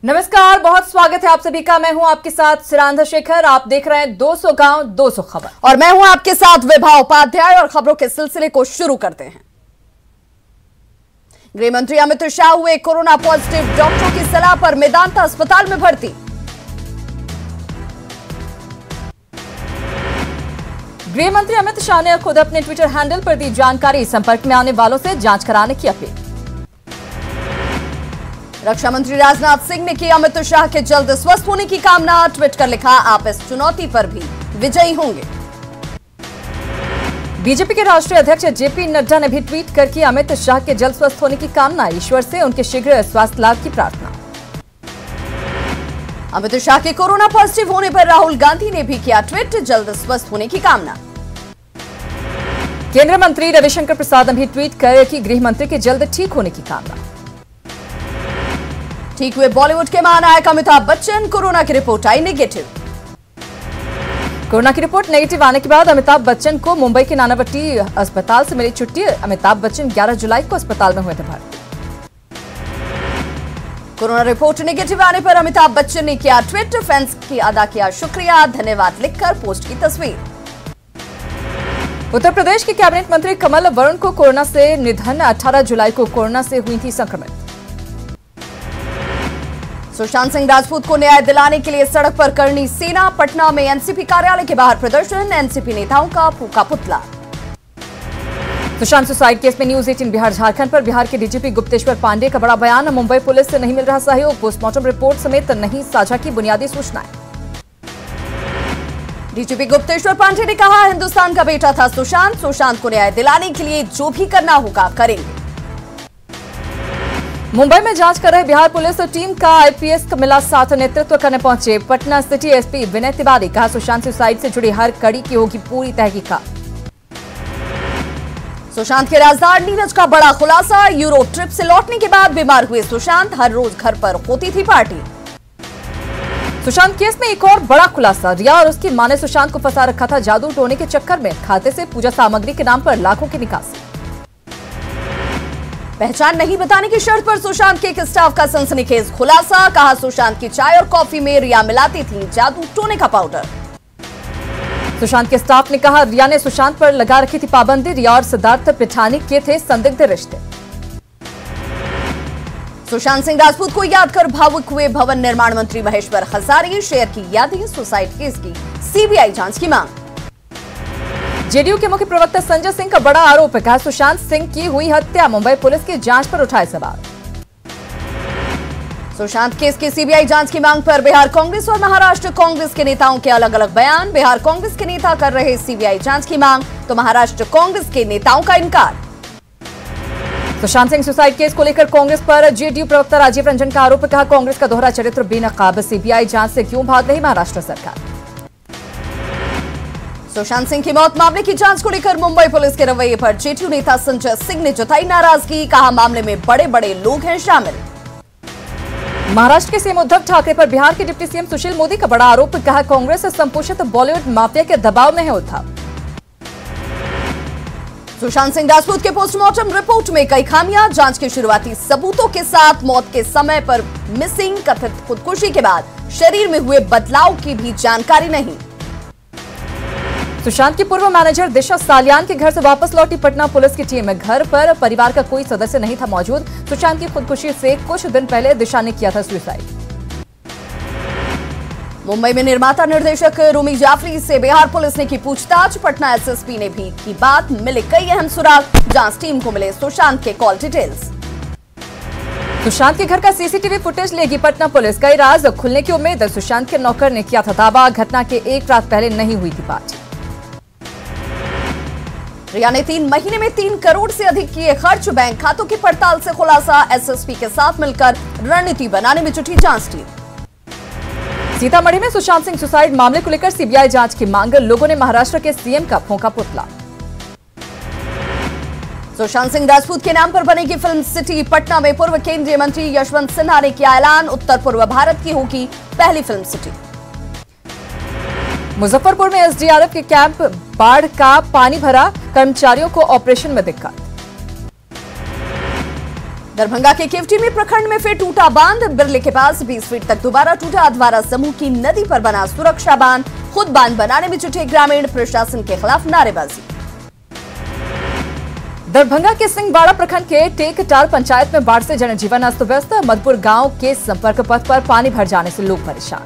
नमस्कार, बहुत स्वागत है आप सभी का। मैं हूं आपके साथ सिरांधा शेखर। आप देख रहे हैं 200 गांव 200 खबर और मैं हूं आपके साथ विभा उपाध्याय। और खबरों के सिलसिले को शुरू करते हैं। गृह मंत्री अमित शाह हुए कोरोना पॉजिटिव, डॉक्टरों की सलाह पर मेदांता अस्पताल में भर्ती। गृह मंत्री अमित शाह ने खुद अपने ट्विटर हैंडल पर दी जानकारी, संपर्क में आने वालों से जांच कराने की अपील। रक्षा मंत्री राजनाथ सिंह ने की अमित शाह के जल्द स्वस्थ होने की कामना। ट्वीट कर लिखा, आप इस चुनौती पर भी विजयी होंगे। बीजेपी के राष्ट्रीय अध्यक्ष जेपी नड्डा ने भी ट्वीट कर की अमित शाह के जल्द स्वस्थ होने की कामना, ईश्वर से उनके शीघ्र स्वास्थ्य लाभ की प्रार्थना। अमित शाह के कोरोना पॉजिटिव होने पर राहुल गांधी ने भी किया ट्वीट, जल्द स्वस्थ होने की कामना। केंद्रीय मंत्री रविशंकर प्रसाद ने भी ट्वीट कर की गृह मंत्री के जल्द ठीक होने की कामना। ठीक हुए बॉलीवुड के महानायक अमिताभ बच्चन, कोरोना की रिपोर्ट आई नेगेटिव। कोरोना की रिपोर्ट नेगेटिव आने के बाद अमिताभ बच्चन को मुंबई के नानावटी अस्पताल से मिली छुट्टी। अमिताभ बच्चन 11 जुलाई को अस्पताल में हुए थे भर्ती। कोरोना रिपोर्ट नेगेटिव आने पर अमिताभ बच्चन ने किया ट्वीट, फैंस की अदा किया शुक्रिया, धन्यवाद लिखकर पोस्ट की तस्वीर। उत्तर प्रदेश के कैबिनेट मंत्री कमल वरुण को कोरोना से निधन, 18 जुलाई को कोरोना से हुई थी संक्रमित। सुशांत सिंह राजपूत को न्याय दिलाने के लिए सड़क पर करनी सेना, पटना में एनसीपी कार्यालय के बाहर प्रदर्शन, एनसीपी नेताओं का फूका पुतला। सुशांत सुसाइड केस में न्यूज 18 बिहार झारखंड पर बिहार के डीजीपी गुप्तेश्वर पांडे का बड़ा बयान, मुंबई पुलिस से नहीं मिल रहा सहयोग, पोस्टमार्टम रिपोर्ट समेत नहीं साझा की बुनियादी सूचनाएं। डीजीपी गुप्तेश्वर पांडे ने कहा, हिंदुस्तान का बेटा था सुशांत, सुशांत को न्याय दिलाने के लिए जो भी करना होगा करेंगे। मुंबई में जांच कर रहे बिहार पुलिस टीम का आईपीएस का मिला साथ, नेतृत्व करने पहुंचे पटना सिटी एसपी विनय तिवारी। कहा, सुशांत सुसाइड से जुड़ी हर कड़ी की होगी पूरी तहकीकात। सुशांत के राजदार नीरज का बड़ा खुलासा, यूरोप ट्रिप से लौटने के बाद बीमार हुए सुशांत, हर रोज घर पर होती थी पार्टी। सुशांत केस में एक और बड़ा खुलासा, रिया और उसकी मां ने सुशांत को फंसा रखा था जादू टोने के चक्कर में, खाते से पूजा सामग्री के नाम पर लाखों की निकासी। पहचान नहीं बताने की शर्त पर सुशांत के एक स्टाफ का सनसनीखेज खुलासा, कहा सुशांत की चाय और कॉफी में रिया मिलाती थी जादू टोने का पाउडर। सुशांत के स्टाफ ने कहा, रिया ने सुशांत पर लगा रखी थी पाबंदी, रिया और सिद्धार्थ पिठानी के थे संदिग्ध रिश्ते। सुशांत सिंह राजपूत को याद कर भावुक हुए भवन निर्माण मंत्री महेश्वर हजारी, शेयर की यादें, सुसाइड केस की सीबीआई जांच की मांग। जेडीयू के मुख्य प्रवक्ता संजय सिंह का बड़ा आरोप है, कहा सुशांत सिंह की हुई हत्या, मुंबई पुलिस की जांच पर उठाए सवाल। सुशांत केस की सीबीआई जांच की मांग पर बिहार कांग्रेस और महाराष्ट्र कांग्रेस के नेताओं के अलग अलग बयान। बिहार कांग्रेस के नेता कर रहे सीबीआई जांच की मांग, तो महाराष्ट्र कांग्रेस के नेताओं का इनकार। सुशांत सिंह सुसाइड केस को लेकर कांग्रेस पर जेडीयू प्रवक्ता राजीव रंजन का आरोप, कहा कांग्रेस का दोहरा चरित्र बेनकाब, सीबीआई जांच से क्यों भाग रही महाराष्ट्र सरकार। सुशांत सिंह की मौत मामले की जांच को लेकर मुंबई पुलिस के रवैये पर जेडीयू नेता संजय सिंह ने जताई नाराजगी, कहा मामले में बड़े बड़े लोग हैं शामिल। महाराष्ट्र के सीएम उद्धव ठाकरे पर बिहार के डिप्टी सीएम सुशील मोदी का बड़ा आरोप, कहा कांग्रेस से संपोषित बॉलीवुड माफिया के दबाव में है उद्धव। सुशांत सिंह राजपूत के पोस्टमार्टम रिपोर्ट में कई खामियां, जांच के शुरुआती सबूतों के साथ मौत के समय पर मिसिंग, कथित खुदकुशी के बाद शरीर में हुए बदलाव की भी जानकारी नहीं। सुशांत की पूर्व मैनेजर दिशा सालियान के घर से वापस लौटी पटना पुलिस की टीम, घर पर परिवार का कोई सदस्य नहीं था मौजूद। सुशांत की खुदकुशी से कुछ दिन पहले दिशा ने किया था सुसाइड। मुंबई में निर्माता निर्देशक रूमी जाफरी से बिहार पुलिस ने की पूछताछ, पटना एसएसपी ने भी की बात, मिले कई अहम सुराग, जांच टीम को मिले सुशांत के कॉल डिटेल्स। सुशांत के घर का सीसीटीवी फुटेज लेगी पटना पुलिस, कई राज खुलने की उम्मीद। सुशांत के नौकर ने किया था दावा, घटना के एक रात पहले नहीं हुई थी बात। रिया ने 3 महीने में 3 करोड़ से अधिक किए खर्च, बैंक खातों की पड़ताल से खुलासा, एसएसपी के साथ मिलकर रणनीति बनाने में जुटी जांच टीम। सीतामढ़ी में सुशांत सिंह सुसाइड मामले को लेकर सीबीआई जांच की मांग, लोगों ने महाराष्ट्र के सीएम का फूंका पुतला। सुशांत सिंह राजपूत के नाम पर बनेगी फिल्म सिटी, पटना में पूर्व केंद्रीय मंत्री यशवंत सिन्हा ने किया ऐलान, उत्तर पूर्व भारत की होगी पहली फिल्म सिटी। मुजफ्फरपुर में एसडीआरएफ के कैंप बाढ़ का पानी भरा, कर्मचारियों को ऑपरेशन में दिक्कत। दरभंगा के केवटी में प्रखंड में फिर टूटा बांध। बिरले के पास 20 फीट तक दोबारा टूटा। अधवारा समूह की नदी पर बना सुरक्षा बांध। खुद बांध बनाने में जुटे ग्रामीण, प्रशासन के खिलाफ नारेबाजी। दरभंगा के सिंहवाड़ा प्रखंड के टेकटाल पंचायत में बाढ़ से जनजीवन अस्त व्यस्त। मधुपुर गांव के संपर्क पथ पर पानी भर जाने से लोग परेशान।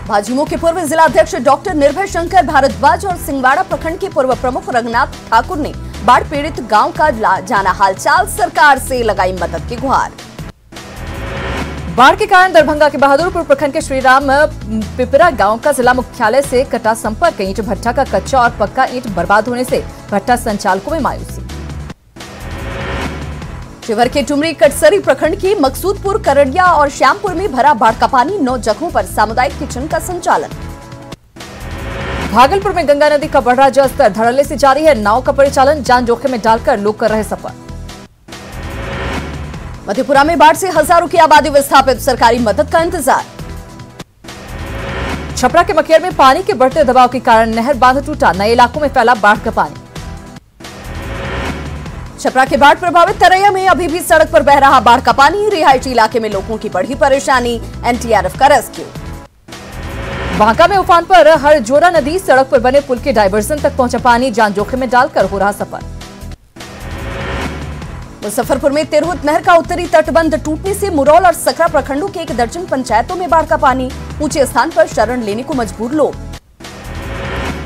भाजयुमो के पूर्व जिलाध्यक्ष डॉक्टर निर्भय शंकर भारद्वाज और सिंहवाड़ा प्रखंड के पूर्व प्रमुख रघुनाथ ठाकुर ने बाढ़ पीड़ित गांव का जाना हालचाल, सरकार से लगाई मदद की गुहार। बाढ़ के कारण दरभंगा के बहादुरपुर प्रखंड के श्रीराम पिपरा गांव का जिला मुख्यालय से कटा संपर्क। ईंट भट्टा का कच्चा और पक्का ईंट बर्बाद होने से भट्टा संचालकों में मायूसी। शिवहर के टुमरी कटसरी प्रखंड की मकसूदपुर, करड़िया और श्यामपुर में भरा बाढ़ का पानी। 9 जगहों पर सामुदायिक किचन का संचालन। भागलपुर में गंगा नदी का बढ़ रहा जलस्तर, धड़ल्ले से जारी है नाव का परिचालन। जान जोखिम में डालकर लोग कर रहे सफर। मधेपुरा में बाढ़ से हजारों की आबादी विस्थापित, सरकारी मदद का इंतजार। छपरा के मकेर में पानी के बढ़ते दबाव के कारण नहर बांध टूटा। नए इलाकों में फैला बाढ़ का पानी। छपरा के बाढ़ प्रभावित तरैया में अभी भी सड़क पर बह रहा बाढ़ का पानी। रिहायशी इलाके में लोगों की बढ़ी परेशानी। एनडीआरएफ का रेस्क्यू। बांका में उफान पर हरजोरा नदी, सड़क पर बने पुल के डायवर्सन तक पहुंचा पानी। जान जोखिम में डालकर हो रहा सफर। मुजफ्फरपुर में तिरहुत नहर का उत्तरी तटबंध टूटने से मुरौल और सकरा प्रखंडों के 1 दर्जन पंचायतों में बाढ़ का पानी। ऊंचे स्थान पर शरण लेने को मजबूर लोग।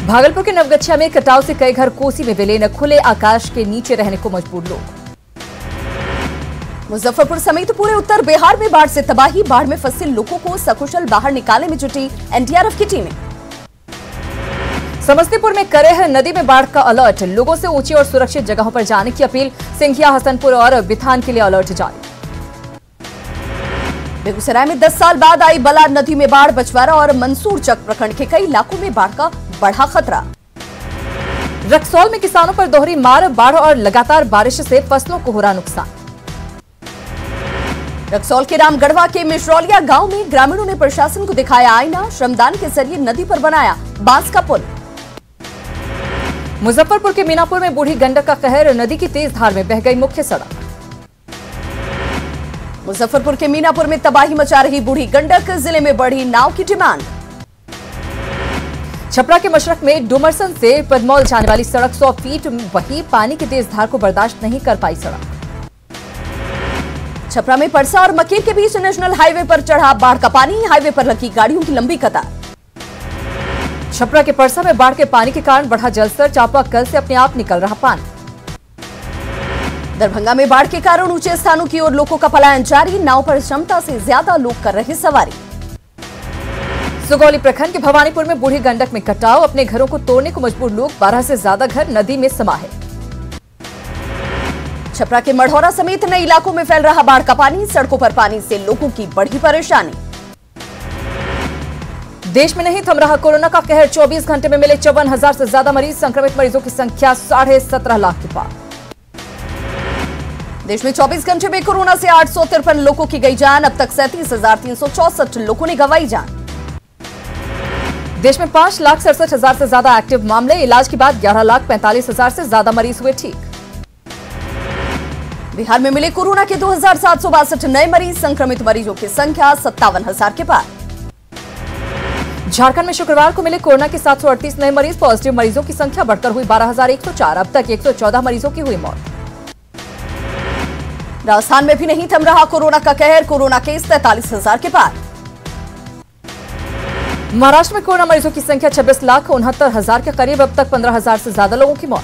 भागलपुर के नवगछिया में कटाव से कई घर कोसी में विलीन, खुले आकाश के नीचे रहने को मजबूर लोग। मुजफ्फरपुर समेत पूरे उत्तर बिहार में बाढ़ से तबाही। बाढ़ में फंसे लोगों को सकुशल बाहर निकालने में जुटी एनडीआरएफ की टीमें। समस्तीपुर में करेह नदी में बाढ़ का अलर्ट, लोगों से ऊंची और सुरक्षित जगहों पर जाने की अपील। सिंघिया, हसनपुर और बिथान के लिए अलर्ट जारी। बेगूसराय में 10 साल बाद आई बला नदी में बाढ़। बछवारा और मंसूरचक प्रखंड के कई इलाकों में बाढ़ का बढ़ा खतरा। रक्सौल में किसानों पर दोहरी मार, बाढ़ और लगातार बारिश से फसलों को हो रहा नुकसान। रक्सौल के रामगढ़वा के मिश्रौलिया गांव में ग्रामीणों ने प्रशासन को दिखाया आईना। श्रमदान के जरिए नदी पर बनाया बांस का पुल। मुजफ्फरपुर के मीनापुर में बूढ़ी गंडक का कहर, नदी की तेज धार में बह गई मुख्य सड़क। मुजफ्फरपुर के मीनापुर में तबाही मचा रही बूढ़ी गंडक, जिले में बढ़ी नाव की डिमांड। छपरा के मशरक में डुमरसन से पदमौल जाने वाली सड़क 100 फीट बही, पानी की तेज धार को बर्दाश्त नहीं कर पाई सड़क। छपरा में परसा और मकेर के बीच नेशनल हाईवे पर चढ़ा बाढ़ का पानी। हाईवे पर लगी गाड़ियों की लंबी कतार। छपरा के परसा में बाढ़ के पानी के कारण बढ़ा जलस्तर, चापाकल से अपने आप निकल रहा पानी। दरभंगा में बाढ़ के कारण ऊंचे स्थानों की ओर लोगों का पलायन जारी। नाव पर क्षमता से ज्यादा लोग कर रहे सवारी। सुगौली प्रखंड के भवानीपुर में बूढ़ी गंडक में कटाव, अपने घरों को तोड़ने को मजबूर लोग। 12 से ज्यादा घर नदी में समा है। छपरा के मढ़ौरा समेत नए इलाकों में फैल रहा बाढ़ का पानी। सड़कों पर पानी से लोगों की बढ़ी परेशानी। देश में नहीं थम रहा कोरोना का कहर, 24 घंटे में मिले 54,000 से ज्यादा मरीज। संक्रमित मरीजों की संख्या 17.5 लाख के पार। देश में 24 घंटे में कोरोना से 853 लोगों की गई जान। अब तक 37,364 लोगों ने गंवाई जान। देश में 5,67,000 से ज्यादा एक्टिव मामले। इलाज के बाद 11,45,000 से ज्यादा मरीज हुए ठीक। बिहार में मिले कोरोना के 2,762 नए मरीज। संक्रमित मरीजों की संख्या 57,000 के पार। झारखंड में शुक्रवार को मिले कोरोना के 738 नए मरीज। पॉजिटिव मरीजों की संख्या बढ़कर हुई 12,104। अब तक 114 मरीजों की हुई मौत। राजस्थान में भी नहीं थम रहा कोरोना का कहर। कोरोना केस 43,000 के पार। महाराष्ट्र में कोरोना मरीजों की संख्या 26,69,000 के करीब। अब तक 15,000 से ज्यादा लोगों की मौत।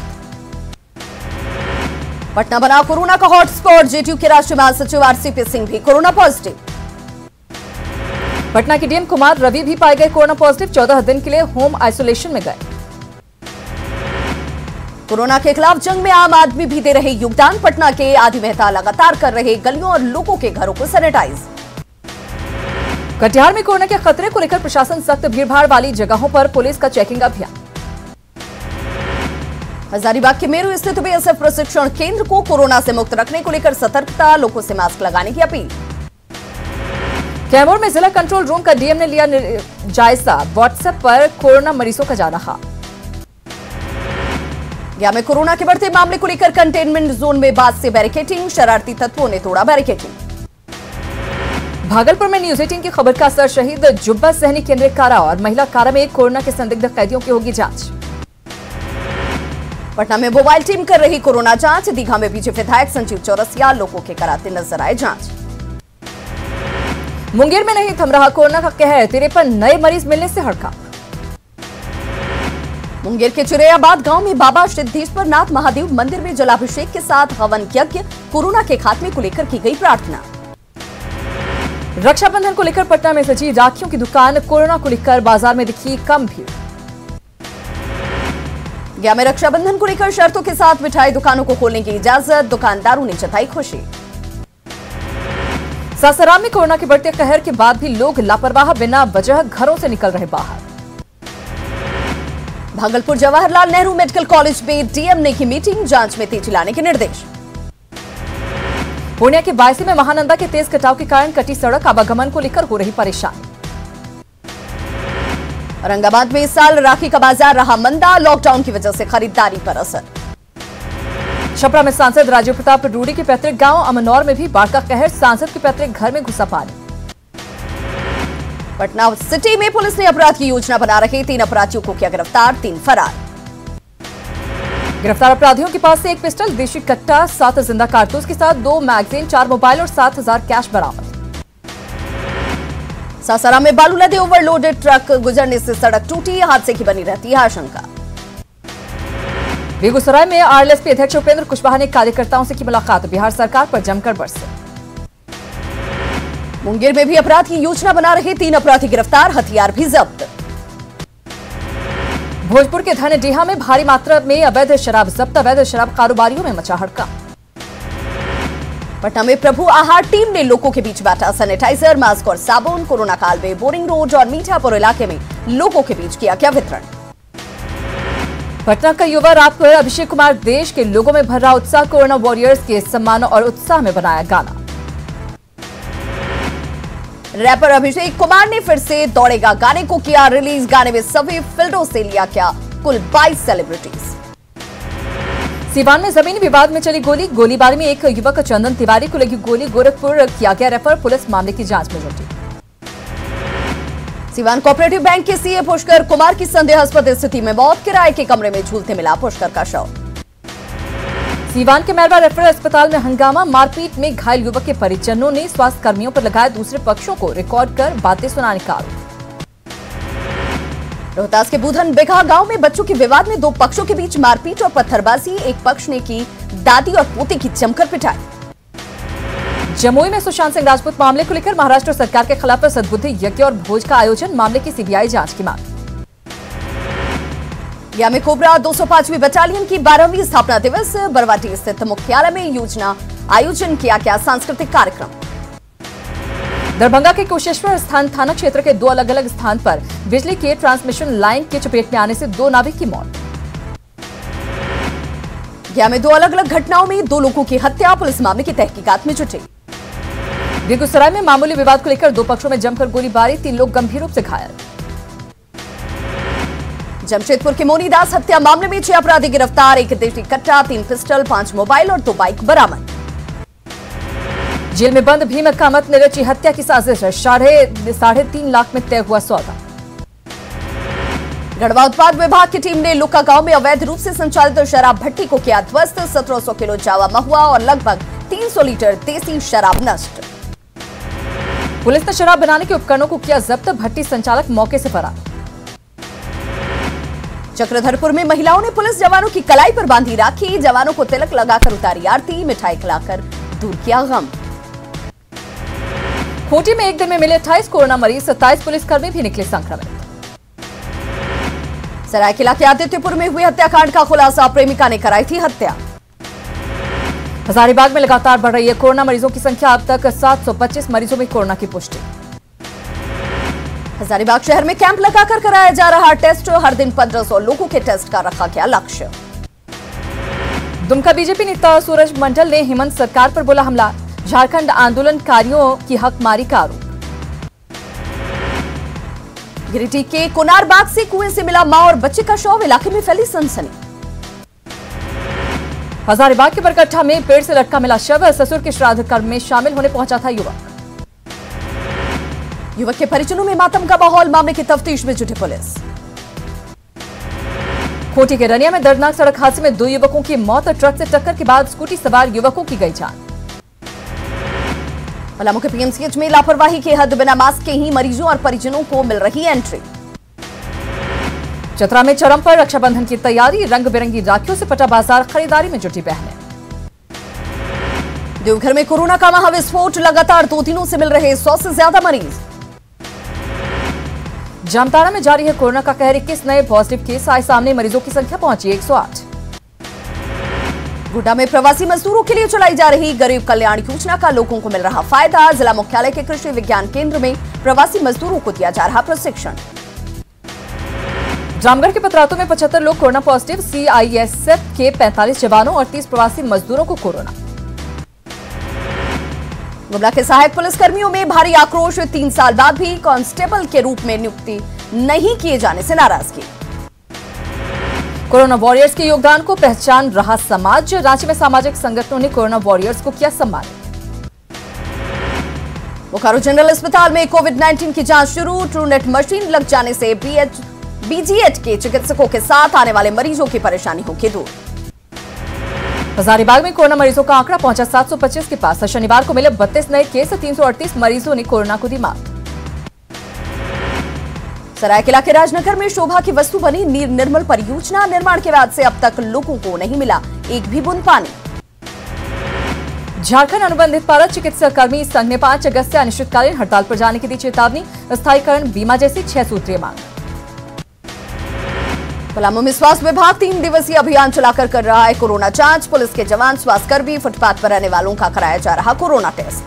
पटना बना कोरोना का हॉटस्पॉट। जेडीयू के राष्ट्रीय महासचिव आरसीपी सिंह भी कोरोना पॉजिटिव। पटना के डीएम कुमार रवि भी पाए गए कोरोना पॉजिटिव। 14 दिन के लिए होम आइसोलेशन में गए। कोरोना के खिलाफ जंग में आम आदमी भी दे रहे योगदान। पटना के आदि मेहता लगातार कर रहे गलियों और लोगों के घरों को सैनिटाइज। कटिहार में कोरोना के खतरे को लेकर प्रशासन सख्त, भीड़भाड़ वाली जगहों पर पुलिस का चेकिंग अभियान। हजारीबाग के मेरू स्थित बीएसएफ प्रशिक्षण केंद्र को कोरोना से मुक्त रखने को लेकर सतर्कता, लोगों से मास्क लगाने की अपील। कैमूर में जिला कंट्रोल रूम का डीएम ने लिया जायजा। व्हाट्सएप पर कोरोना मरीजों का जाना हाल। गया में कोरोना के बढ़ते मामले को लेकर कंटेनमेंट जोन में बाद से बैरिकेडिंग, शरारती तत्वों ने तोड़ा बैरिकेडिंग। भागलपुर में न्यूज 18 की खबर का असर, शहीद जुब्बा सहनी केंद्रीय कारा और महिला कारा में कोरोना के संदिग्ध कैदियों की होगी जांच। पटना में मोबाइल टीम कर रही कोरोना जांच, दीघा में बीजेपी विधायक संजीव चौरसिया लोगों के कराते नजर आए जांच। मुंगेर में नहीं थम रहा कोरोना का कहर, 53 नए मरीज मिलने से हड़कंप। मुंगेर के चिरैयाबाद गांव में बाबा सिद्धेश्वर नाथ महादेव मंदिर में जलाभिषेक के साथ हवन यज्ञ, कोरोना के खात्मे को लेकर की गई प्रार्थना। रक्षाबंधन को लेकर पटना में सजी राखियों की दुकान, कोरोना को लेकर बाजार में दिखी कम भीड़। गया में रक्षाबंधन को लेकर शर्तों के साथ मिठाई दुकानों को खोलने की इजाजत, दुकानदारों ने जताई खुशी। सासाराम में कोरोना के बढ़ते कहर के बाद भी लोग लापरवाह बिना वजह घरों से निकल रहे बाहर। भागलपुर जवाहरलाल नेहरू मेडिकल कॉलेज में डीएम ने की मीटिंग, जांच में तेजी लाने के निर्देश। पूर्णिया के बायसी में महानंदा के तेज कटाव के कारण कटी सड़क, आवागमन को लेकर हो रही परेशानी। औरंगाबाद में इस साल राखी का बाजार रहा मंदा, लॉकडाउन की वजह से खरीदारी पर असर। छपरा में सांसद राजीव प्रताप रूडी के पैतृक गांव अमनौर में भी बाढ़ का कहर, सांसद के पैतृक घर में घुसा पानी। पटना सिटी में पुलिस ने अपराध की योजना बना रहे 3 अपराधियों को किया गिरफ्तार, 3 फरार। गिरफ्तार अपराधियों के पास से 1 पिस्टल, देशी कट्टा, 7 जिंदा कारतूस के साथ 2 मैगजीन, 4 मोबाइल और 7,000 कैश बरामद। सासाराम में बालू लदे ओवरलोडेड ट्रक गुजरने से सड़क टूटी, हादसे की बनी रहती है आशंका। बेगूसराय में आरएलएसपी अध्यक्ष उपेंद्र कुशवाहा ने कार्यकर्ताओं से की मुलाकात, बिहार सरकार पर जमकर बरसे। मुंगेर में भी अपराध की योजना बना रहे 3 अपराधी गिरफ्तार, हथियार भी जब्त। भोजपुर के धनडीहा में भारी मात्रा में अवैध शराब जब्त, अवैध शराब कारोबारियों में मचा हड़कंप। पटना में प्रभु आहार टीम ने लोगों के बीच बांटा सैनिटाइजर, मास्क और साबुन, कोरोना काल में बोरिंग रोड और मीठापुर इलाके में लोगों के बीच किया क्या वितरण। पटना का युवा रैपर अभिषेक कुमार देश के लोगों में भर रहा उत्साह, कोरोना वॉरियर्स के सम्मान और उत्साह में बनाया गाना। रैपर अभिषेक कुमार ने फिर से दौड़ेगा गाने को किया रिलीज, गाने में सभी फील्डों से लिया क्या कुल 22 सेलिब्रिटीज। सीवान में जमीनी विवाद में चली गोली, गोलीबारी में एक युवक चंदन तिवारी को लगी गोली, गोरखपुर किया गया रेफर, पुलिस मामले की जांच में जुटी। सीवान कोऑपरेटिव बैंक के सीए पुष्कर कुमार की संदेहास्पद स्थिति में मौत, किराए के कमरे में झूलते मिला पुष्कर का शव। सीवान के मेरवा रेफरल अस्पताल में हंगामा, मारपीट में घायल युवक के परिजनों ने स्वास्थ्य कर्मियों पर लगाया दूसरे पक्षों को रिकॉर्ड कर बातें सुनाने का आरोप। रोहतास के बुधन बेघा गांव में बच्चों के विवाद में 2 पक्षों के बीच मारपीट और पत्थरबाजी, एक पक्ष ने की दादी और पोते की जमकर पिटाई। जमुई में सुशांत सिंह राजपूत मामले को लेकर महाराष्ट्र सरकार के खिलाफ सद्बुद्धि यज्ञ और भोज का आयोजन, मामले की सीबीआई जांच की मांग। गया में कोबरा 205वीं बटालियन की 12वीं स्थापना दिवस, बरवाटी स्थित मुख्यालय में योजना आयोजन किया गया सांस्कृतिक कार्यक्रम। दरभंगा के कुशेश्वर स्थान थाना क्षेत्र के 2 अलग अलग स्थान पर बिजली के ट्रांसमिशन लाइन के चपेट में आने से 2 नाविक की मौत। गया में 2 अलग अलग घटनाओं में 2 लोगों की हत्या, पुलिस मामले की तहकीकात में जुटी। बेगूसराय में मामूली विवाद को लेकर 2 पक्षों में जमकर गोलीबारी, 3 लोग गंभीर रूप से घायल। जमशेदपुर के मोनीदास हत्या मामले में 6 अपराधी गिरफ्तार, 1 देशी कट्टा, 3 पिस्टल, 5 मोबाइल और 2 बाइक बरामद। जेल में बंद भीम कामत ने रची हत्या की साजिश, 3.5 लाख में तय हुआ सौदा। गढ़वा उत्पाद विभाग की टीम ने लुक्का गांव में अवैध रूप से संचालित शराब भट्टी को किया ध्वस्त, 1700 किलो जावा महुआ और लगभग 300 लीटर देसी शराब नष्ट। पुलिस ने शराब बनाने के उपकरणों को किया जब्त, भट्टी संचालक मौके से फरार। चक्रधरपुर में महिलाओं ने पुलिस जवानों की कलाई पर बांधी राखी, जवानों को तिलक लगाकर उतारी आरती, मिठाई खिलाकर दूर किया गम। खूंटी में एक दिन में मिले 28 कोरोना मरीज, 27 पुलिसकर्मी भी निकले संक्रमित। सरायकेला के आदित्यपुर में हुए हत्याकांड का खुलासा, प्रेमिका ने कराई थी हत्या। हजारीबाग में लगातार बढ़ रही है कोरोना मरीजों की संख्या, अब तक 725 मरीजों में कोरोना की पुष्टि। हजारीबाग शहर में कैंप लगाकर कराया जा रहा टेस्ट, हर दिन 1500 लोगों के टेस्ट का रखा गया लक्ष्य। दुमका बीजेपी नेता सूरज मंडल ने हेमंत सरकार पर बोला हमला, झारखंड आंदोलनकारियों की हकमारी का आरोप। गिरिडीह के कोनार बाग से कुएं से मिला मां और बच्चे का शव, इलाके में फैली सनसनी। हजारीबाग के बरकट्ठा में पेड़ से लटका मिला शव, ससुर के श्राद्ध कर्म में शामिल होने पहुंचा था युवक के परिजनों में मातम का माहौल, मामले की तफ्तीश में जुटी पुलिस। खूंटी के रनिया में दर्दनाक सड़क हादसे में 2 युवकों की मौत, ट्रक से टक्कर के बाद स्कूटी सवार युवकों की गई जान। पलामू के पीएमसीएच में लापरवाही के हद, बिना मास्क के ही मरीजों और परिजनों को मिल रही एंट्री। चतरा में चरम पर रक्षाबंधन की तैयारी, रंग बिरंगी राखियों से पटा बाजार, खरीदारी में जुटी बहनें। देवघर में कोरोना का महाविस्फोट, लगातार 2 दिनों से मिल रहे 100 से ज्यादा मरीज। जामताड़ा में जारी है कोरोना का कहर, 21 नए पॉजिटिव केस आए सामने, मरीजों की संख्या पहुंची 108। गोड्डा में प्रवासी मजदूरों के लिए चलाई जा रही गरीब कल्याण योजना का लोगों को मिल रहा फायदा, जिला मुख्यालय के कृषि विज्ञान केंद्र में प्रवासी मजदूरों को दिया जा रहा प्रशिक्षण। रामगढ़ के पतरातू में 75 लोग कोरोना पॉजिटिव, सीआईएसएफ के 45 जवानों और 30 प्रवासी मजदूरों को कोरोना। गुमला के सहायक पुलिसकर्मियों में भारी आक्रोश, 3 साल बाद भी कांस्टेबल के रूप में नियुक्ति नहीं किए जाने से नाराजगी। कोरोना वॉरियर्स के योगदान को पहचान रहा समाज, रांची में सामाजिक संगठनों ने कोरोना वॉरियर्स को किया सम्मानित। बोकारो जनरल अस्पताल में कोविड-19 की जांच शुरू, ट्रूनेट मशीन लग जाने से बीजीएच के चिकित्सकों के साथ आने वाले मरीजों की परेशानी होगी दूर। हजारीबाग में कोरोना मरीजों का आंकड़ा पहुंचा 725 के पास, शनिवार को मिले 32 नए केस, 338 मरीजों ने कोरोना को दी मात। सरायकेला के राजनगर में शोभा की वस्तु बनी नीर निर्मल परियोजना, निर्माण के बाद से अब तक लोगों को नहीं मिला एक भी बूंद पानी। झारखंड अनुबंधित पारा चिकित्सा कर्मी संघ ने 5 अगस्त से अनिश्चितकालीन हड़ताल पर जाने की दी चेतावनी, स्थायीकरण बीमा जैसी 6 सूत्रीय मांग। पलामू में स्वास्थ्य विभाग 3 दिवसीय अभियान चलाकर कर रहा है कोरोना जांच, पुलिस के जवान, स्वास्थ्यकर्मी, फुटपाथ पर रहने वालों का कराया जा रहा कोरोना टेस्ट।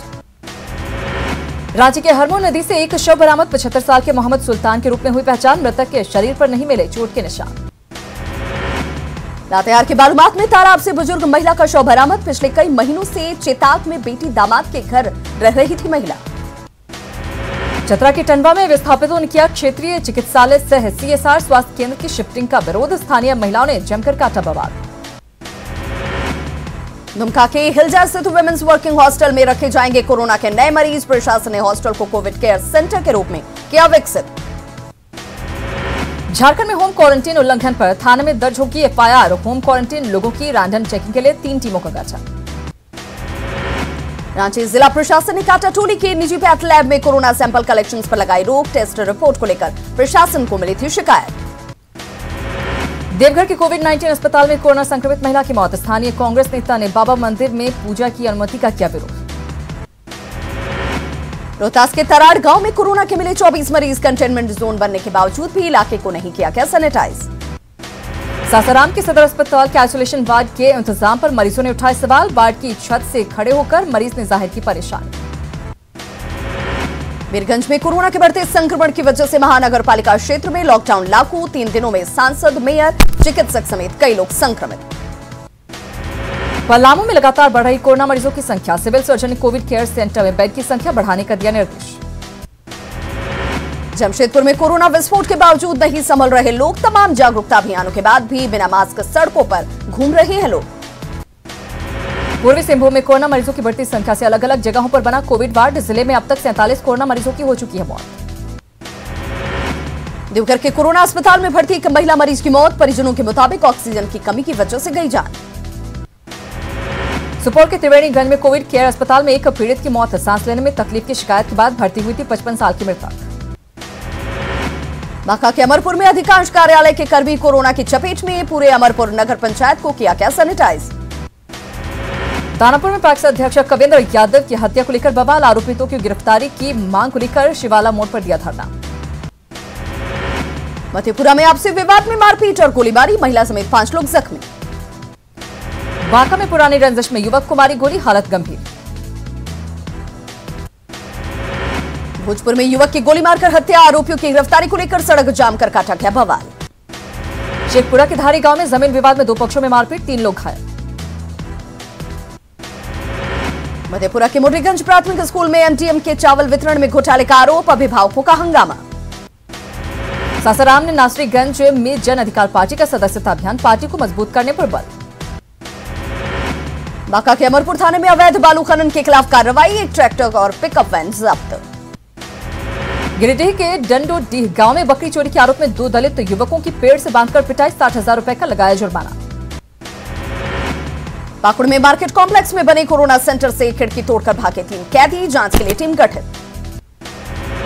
रांची के हरमो नदी से एक शव बरामद, 75 साल के मोहम्मद सुल्तान के रूप में हुई पहचान, मृतक के शरीर पर नहीं मिले चोट के निशान। लातेहार के बालूमाथ में तालाब से बुजुर्ग महिला का शव बरामद, पिछले कई महीनों से चेताक में बेटी दामाद के घर रह रही थी महिला। चतरा के टंडवा में विस्थापितों ने किया क्षेत्रीय चिकित्सालय सह सीएसआर स्वास्थ्य केंद्र की शिफ्टिंग का विरोध, स्थानीय महिलाओं ने जमकर काटा बवाल। दुमका के हिलजा स्थित वुमेन्स वर्किंग हॉस्टल में रखे जाएंगे कोरोना के नए मरीज, प्रशासन ने हॉस्टल को कोविड केयर सेंटर के रूप में किया विकसित। झारखंड में होम क्वारंटीन उल्लंघन पर थाने में दर्ज होगी एफआईआर, होम क्वारंटीन लोगों की रैंडम चेकिंग के लिए 3 टीमों का गठन। रांची जिला प्रशासन ने काटाटोली के निजी पैथ लैब में कोरोना सैंपल कलेक्शंस पर लगाई रोक, टेस्ट रिपोर्ट को लेकर प्रशासन को मिली थी शिकायत। देवघर के कोविड-19 अस्पताल में कोरोना संक्रमित महिला की मौत, स्थानीय कांग्रेस नेता ने बाबा मंदिर में पूजा की अनुमति का किया विरोध। रोहतास के तराड़ गांव में कोरोना के मिले 24 मरीज, कंटेनमेंट जोन बनने के बावजूद भी इलाके को नहीं किया गया सैनिटाइज। सासाराम के सदर अस्पताल के आइसोलेशन वार्ड के इंतजाम पर मरीजों ने उठाए सवाल, वार्ड की छत से खड़े होकर मरीज ने जाहिर की परेशानी। वीरगंज में कोरोना के बढ़ते संक्रमण की वजह से महानगर पालिका क्षेत्र में लॉकडाउन लागू, 3 दिनों में सांसद, मेयर, चिकित्सक समेत कई लोग संक्रमित। पलामू में लगातार बढ़ रही कोरोना मरीजों की संख्या, सिविल सर्जन ने कोविड केयर सेंटर में बेड की संख्या बढ़ाने का दिया निर्देश। जमशेदपुर में कोरोना विस्फोट के बावजूद नहीं संभल रहे लोग, तमाम जागरूकता अभियानों के बाद भी बिना मास्क सड़कों पर घूम रहे हैं लोग। पूर्वी सिंहभूम में कोरोना मरीजों की बढ़ती संख्या से अलग अलग जगहों पर बना कोविड वार्ड, जिले में अब तक 47 कोरोना मरीजों की हो चुकी है मौत। देवघर के कोरोना अस्पताल में भर्ती एक महिला मरीज की मौत, परिजनों के मुताबिक ऑक्सीजन की कमी की वजह से गई जान। सुपौल के त्रिवेणीगंज में कोविड केयर अस्पताल में एक पीड़ित की मौत, सांस लेने में तकलीफ की शिकायत के बाद भर्ती हुई थी 55 साल की मृतक। बांका के अमरपुर में अधिकांश कार्यालय के कर्मी कोरोना की चपेट में, पूरे अमरपुर नगर पंचायत को किया गया सैनिटाइज। दानापुर में पैक्स अध्यक्ष कविंद्र यादव की हत्या को लेकर बवाल, आरोपितों की गिरफ्तारी की मांग को लेकर शिवाला मोड़ पर दिया धरना। मधेपुरा में आपसी विवाद में मारपीट और गोलीबारी, महिला समेत 5 लोग जख्मी। बांका में पुरानी रंजिश में युवक को मारी गोली, हालत गंभीर। भोजपुर में युवक की गोली मारकर हत्या, आरोपियों की गिरफ्तारी को लेकर सड़क जाम कर काटा गया बवाल। शेखपुरा के धारी गांव में जमीन विवाद में 2 पक्षों में मारपीट, 3 लोग घायल। मधेपुरा के मुरलीगंज प्राथमिक स्कूल में एमडीएम के चावल वितरण में घोटाले का आरोप, अभिभावकों का हंगामा। सासाराम ने नासरीगंज में जन अधिकार पार्टी का सदस्यता अभियान, पार्टी को मजबूत करने पर बल। बांका के अमरपुर थाने में अवैध बालू खनन के खिलाफ कार्रवाई, एक ट्रैक्टर और पिकअप वैन जब्त। गिरिडीह के डंडोडीह गांव में बकरी चोरी के आरोप में 2 दलित युवकों की पेड़ से बांधकर पिटाई, 60,000 रुपए का लगाया जुर्माना। पाकुड़ में मार्केट कॉम्प्लेक्स में बने कोरोना सेंटर से खिड़की तोड़कर भागे 3 कैदी, जांच के लिए टीम गठित।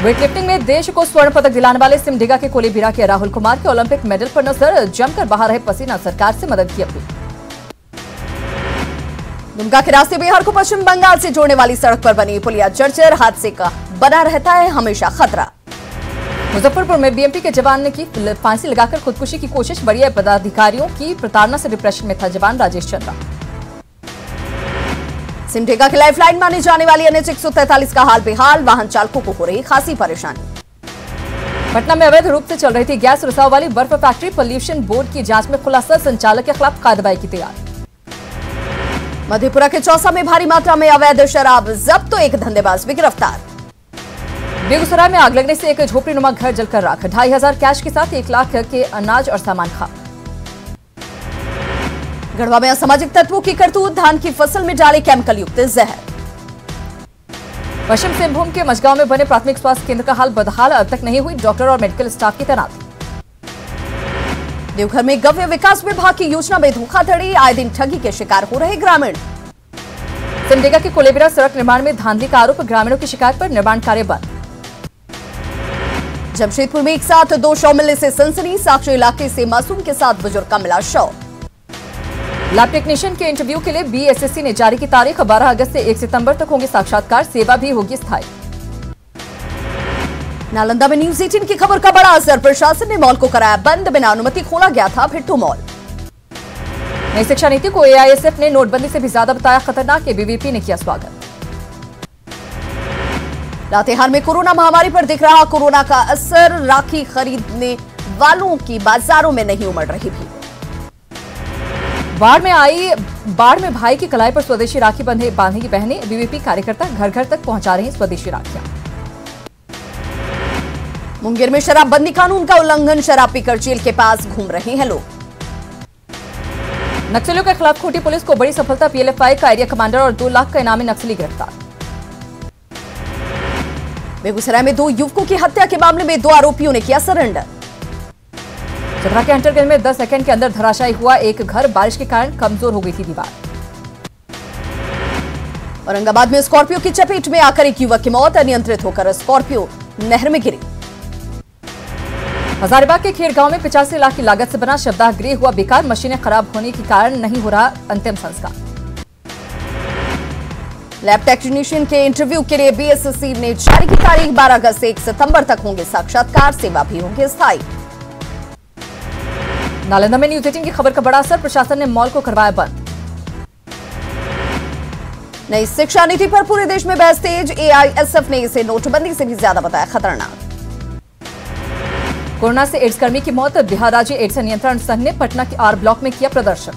वेटलिफ्टिंग में देश को स्वर्ण पदक दिलाने वाले सिमडेगा के कोलेबिरा के राहुल कुमार के ओलंपिक मेडल पर नजर, जमकर बहा रहे पसीना, सरकार से मदद की अपील। दुमका के रास्ते बिहार को पश्चिम बंगाल से जोड़ने वाली सड़क पर बनी पुलिया जर्जर, हादसे का बना रहता है हमेशा खतरा। मुजफ्फरपुर में बीएमपी के जवान ने की फांसी लगाकर खुदकुशी की कोशिश, बड़ी पदाधिकारियों की प्रताड़ना से डिप्रेशन में था जवान राजेश चंद्रा। सिमडेगा की लाइफलाइन मानी जाने वाली NH 143 का हाल बेहाल, वाहन चालकों को हो रही खासी परेशानी। पटना में अवैध रूप से चल रही थी गैस रिसाव वाली बर्फ फैक्ट्री, पोल्यूशन बोर्ड की जांच में खुलासा, संचालक के खिलाफ कार्रवाई की तैयारी। मधेपुरा के चौसा में भारी मात्रा में अवैध शराब जब्त, तो एक धंधेबाज भी गिरफ्तार। बेगूसराय में आग लगने से एक झोपड़ीनुमा घर जलकर राख, 2,500 कैश के साथ 1 लाख के अनाज और सामान खाक। गढ़वा में असामाजिक तत्वों की करतूत, धान की फसल में डाले केमिकल युक्त जहर। पश्चिम सिंहभूम के मझगांव में बने प्राथमिक स्वास्थ्य केंद्र का हाल बदहाल, अब तक नहीं हुई डॉक्टर और मेडिकल स्टाफ की तैनाती। देवघर में गव्य विकास विभाग की योजना में धोखाधड़ी, आए दिन ठगी के शिकार हो रहे ग्रामीण। सिमडेगा के कोलेबिरा सड़क निर्माण में धांधली का आरोप, ग्रामीणों की शिकायत पर निर्माण कार्य बंद। जमशेदपुर में एक साथ 2 शव मिलने से सनसनी, साक्षी इलाके से मासूम के साथ बुजुर्ग का मिला शव। लैब टेक्नीशियन के इंटरव्यू के लिए BSSC ने जारी की तारीख, 12 अगस्त से 1 सितंबर तक होंगे साक्षात्कार, सेवा भी होगी स्थायी। नालंदा में न्यूज 18 की खबर का बड़ा असर, प्रशासन ने मॉल को कराया बंद, बिना अनुमति खोला गया था भिट्टू मॉल। नई शिक्षा नीति को AISF ने नोटबंदी से भी ज्यादा बताया खतरनाक, BVP ने किया स्वागत। लातेहार में कोरोना महामारी पर दिख रहा कोरोना का असर, राखी खरीदने वालों की बाजारों में नहीं उमड़ रही भीड़। बाढ़ में भाई की कलाई पर स्वदेशी राखी बांधेगी बहनें, BVP कार्यकर्ता घर घर तक पहुंचा रहे हैं स्वदेशी राखियां। मुंगेर में शराबबंदी कानून का उल्लंघन, शराब पीकर जेल के पास घूम रहे हैं लोग। नक्सलियों के खिलाफ खूंटी पुलिस को बड़ी सफलता, PLFI का एरिया कमांडर और 2 लाख का इनामी नक्सली गिरफ्तार। बेगूसराय में 2 युवकों की हत्या के मामले में 2 आरोपियों ने किया सरेंडर। चतरा के हंटरगंज में 10 सेकंड के अंदर धराशायी हुआ एक घर, बारिश के कारण कमजोर हो गई थी दीवार। औरंगाबाद में स्कॉर्पियो की चपेट में आकर एक युवक की मौत, अनियंत्रित होकर स्कॉर्पियो नहर में गिरी। हजारीबाग के खेड़ गांव में 85 लाख की लागत से बना शवदाह गृह हुआ बेकार, मशीनें खराब होने के कारण नहीं हो रहा अंतिम संस्कार। लैब टेक्नीशियन के इंटरव्यू के लिए BSSC ने जारी की तारीख, 12 अगस्त से 1 सितंबर तक होंगे साक्षात्कार, सेवा भी होंगे स्थायी। नालंदा में न्यूज 18 की खबर का बड़ा असर, प्रशासन ने मॉल को करवाया बंद। नई शिक्षा नीति पर पूरे देश में बहस तेज, AISF ने इसे नोटबंदी से भी ज्यादा बताया खतरनाक। कोरोना से एड्स कर्मी की मौत, बिहार राज्य एड्स नियंत्रण संघ ने पटना के R ब्लॉक में किया प्रदर्शन।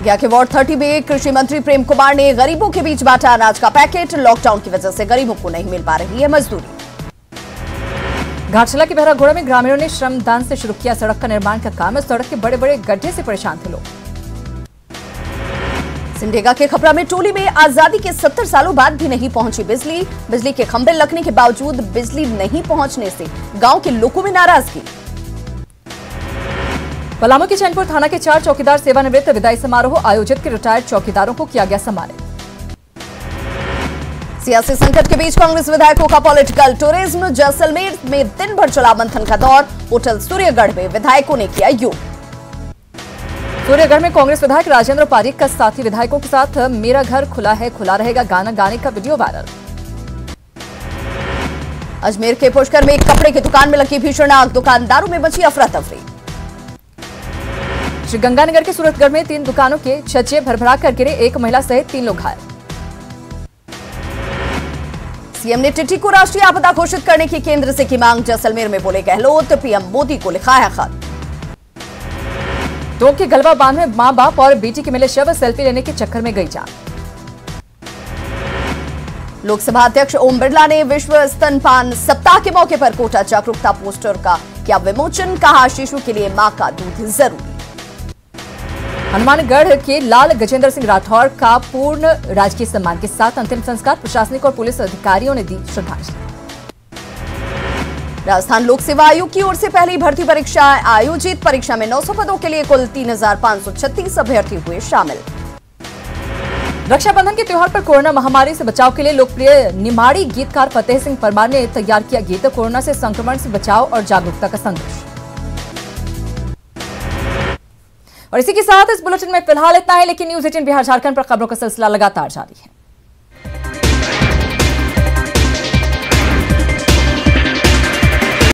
गया के वार्ड 30 में कृषि मंत्री प्रेम कुमार ने गरीबों के बीच बांटा अनाज का पैकेट, लॉकडाउन की वजह से गरीबों को नहीं मिल पा रही है मजदूरी। घाटशिला के बहरागोड़ा में ग्रामीणों ने श्रमदान से शुरू किया सड़क का निर्माण का काम, सड़क के बड़े बड़े गड्ढे से परेशान थे लोग। सिमडेगा के खपरा में टोली में आजादी के 70 सालों बाद भी नहीं पहुंची बिजली, बिजली के खंभे लगने के बावजूद बिजली नहीं पहुंचने से गांव के लोगों में नाराजगी। पलामू के चैनपुर थाना के 4 चौकीदार सेवानिवृत्त, विदाई समारोह आयोजित के रिटायर्ड चौकीदारों को किया गया सम्मानित। सियासी संकट के बीच कांग्रेस विधायकों का पॉलिटिकल टूरिज्म, जैसलमेर में दिन भर चला मंथन का दौर, होटल सूर्यगढ़ में विधायकों ने किया योग। सूर्यगढ़ में कांग्रेस विधायक राजेंद्र पारीक का साथी विधायकों के साथ मेरा घर खुला है खुला रहेगा गाना गाने का वीडियो वायरल। अजमेर के पुष्कर में एक कपड़े की दुकान में लगी भीषण आग, दुकानदारों में मची अफरा तफरी। श्रीगंगानगर के सूरतगढ़ में 3 दुकानों के छज्जे भरभरा कर गिरे, एक महिला सहित 3 लोग घायल। सीएम ने टिड्डी को राष्ट्रीय आपदा घोषित करने की केंद्र से की मांग, जैसलमेर में बोले गहलोत, पीएम मोदी को लिखा है खत। टोंक के गलवा बांध में मां बाप और बेटी के मिले शव, सेल्फी लेने के चक्कर में गई जान। लोकसभा अध्यक्ष ओम बिरला ने विश्व स्तनपान सप्ताह के मौके पर कोटा जागरूकता पोस्टर का किया विमोचन, कहा शिशु के लिए मां का दूध जरूरी। हनुमानगढ़ के लाल गजेंद्र सिंह राठौर का पूर्ण राजकीय सम्मान के साथ अंतिम संस्कार, प्रशासनिक और पुलिस अधिकारियों ने दी श्रद्धांजलि। राजस्थान लोक सेवा आयोग की ओर से पहली भर्ती परीक्षा आयोजित, परीक्षा में 900 पदों के लिए कुल 3,536 अभ्यर्थी हुए शामिल। रक्षाबंधन के त्योहार पर कोरोना महामारी से बचाव के लिए लोकप्रिय निमाड़ी गीतकार फतेह सिंह परमार ने तैयार किया गीत, कोरोना से संक्रमण से बचाव और जागरूकता का संदेश। और इसी के साथ इस बुलेटिन में फिलहाल इतना है, लेकिन न्यूज़ 18 बिहार झारखंड पर खबरों का सिलसिला लगातार जारी है।